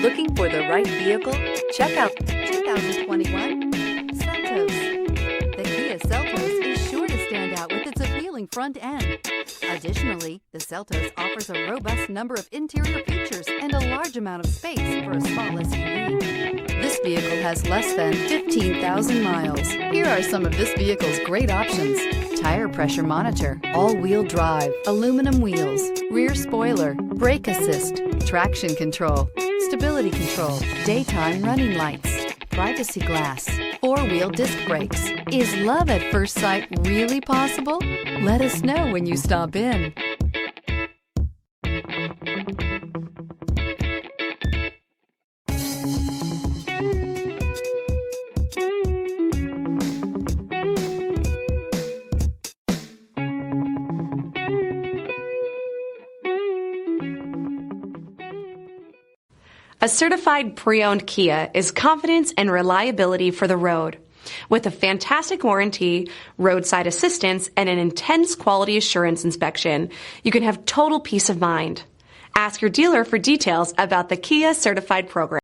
Looking for the right vehicle? Check out 2021 Seltos. The Kia Seltos is sure to stand out with its appealing front end. Additionally, the Seltos offers a robust number of interior features and a large amount of space for a small SUV. This vehicle has less than 15,000 miles. Here are some of this vehicle's great options: tire pressure monitor, all-wheel drive, aluminum wheels, rear spoiler, brake assist, traction control, stability control, daytime running lights, privacy glass, four-wheel disc brakes. Is love at first sight really possible? Let us know when you stop in. A certified pre-owned Kia is confidence and reliability for the road. With a fantastic warranty, roadside assistance, and an intense quality assurance inspection, you can have total peace of mind. Ask your dealer for details about the Kia Certified program.